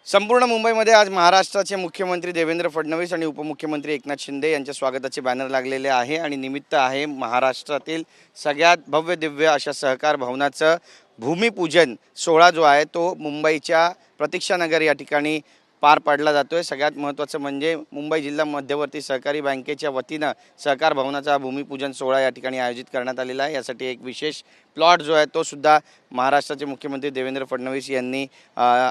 संपूर्ण मुंबईमध्ये आज महाराष्ट्राचे मुख्यमंत्री देवेंद्र फडणवीस आणि उपमुख्यमंत्री एकनाथ शिंदे यांच्या स्वागताचे बॅनर लागलेले आहे आणि निमित्त आहे महाराष्ट्रातील सगळ्यात भव्य दिव्य अशा सहकार भवनाचं भूमिपूजन सोहळा जो आहे तो मुंबईच्या प्रतीक्षानगर या ठिकाणी पार पाडला जातोय। सगळ्यात महत्त्वाचं म्हणजे मुंबई जिल्हा मध्यवर्ती सहकारी बँकेच्या वतीनं सहकार भवनाचा भूमिपूजन सोहळा या ठिकाणी आयोजित करण्यात आलेला आहे। यासाठी एक विशेष प्लॉट जो आहे तो सुद्धा महाराष्ट्राचे मुख्यमंत्री देवेंद्र फडणवीस यांनी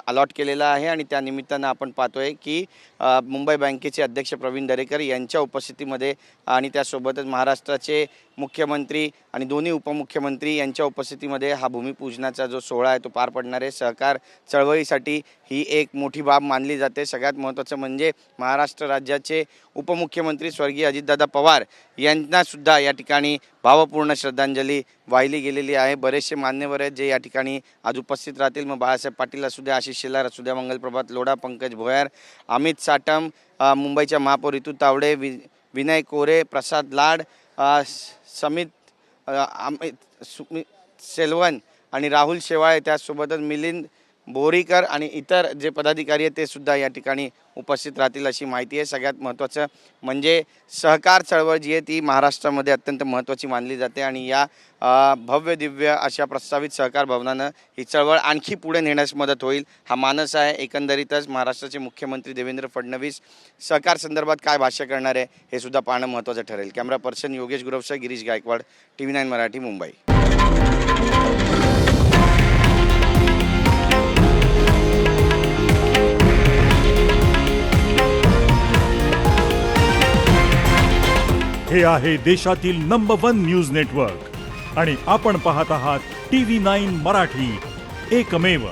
अलॉट केलेला आहे आणि त्या निमित्तानं आपण पाहतोय की मुंबई बँकेचे अध्यक्ष प्रवीण दरेकर यांच्या उपस्थितीमध्ये आणि त्यासोबतच महाराष्ट्राचे मुख्यमंत्री आणि दोन्ही उपमुख्यमंत्री यांच्या उपस्थितीमध्ये हा भूमिपूजनाचा जो सोहळा आहे तो पार पडणार आहे। सहकार चळवळीसाठी ही एक मोठी बाब मानली जाते। सगळ्यात महत्त्वाचं म्हणजे महाराष्ट्र राज्याचे उपमुख्यमंत्री स्वर्गीय अजितदादा पवार यांना सुद्धा या ठिकाणी भावपूर्ण श्रद्धांजली वाहिली गेलेली आहे। बरेचसे मान्यवर आहेत जे या ठिकाणी आज उपस्थित राहतील। मग बाळासाहेब पाटील असू द्या, आशिष शेलार असू द्या, मंगलप्रभात लोढा, पंकज भोयर, अमित साटम, मुंबईच्या महापौर ऋतू तावडे, विनय कोरे, प्रसाद लाड, सुमित सेल्वन आणि राहुल शेवाळे, त्यासोबतच मिलिंद बोरीकर आणि इतर जे पदाधिकारी आहेत ते सुद्धा या ठिकाणी उपस्थित राहतील अशी माहिती आहे। सगळ्यात महत्त्वाचं म्हणजे सहकार चळवळ जी आहे ती महाराष्ट्रामध्ये अत्यंत महत्त्वाची मानली जाते आणि या भव्य दिव्य अशा प्रस्तावित सहकार भवनानं ही चळवळ आणखी पुढे नेण्यास मदत होईल हा मानस आहे। एकंदरीतच महाराष्ट्राचे मुख्यमंत्री देवेंद्र फडणवीस सहकार संदर्भात काय भाष्य करणार आहे हे सुद्धा पाहणं महत्त्वाचं ठरेल। कॅमेरा पर्सन योगेश गुरवसह गिरीश गायकवाड, TV9 मराठी, मुंबई। हे आहे देशातील नंबर 1 न्यूज नेटवर्क आणि आपण पाहत आहात TV9 मराठी, एकमेव।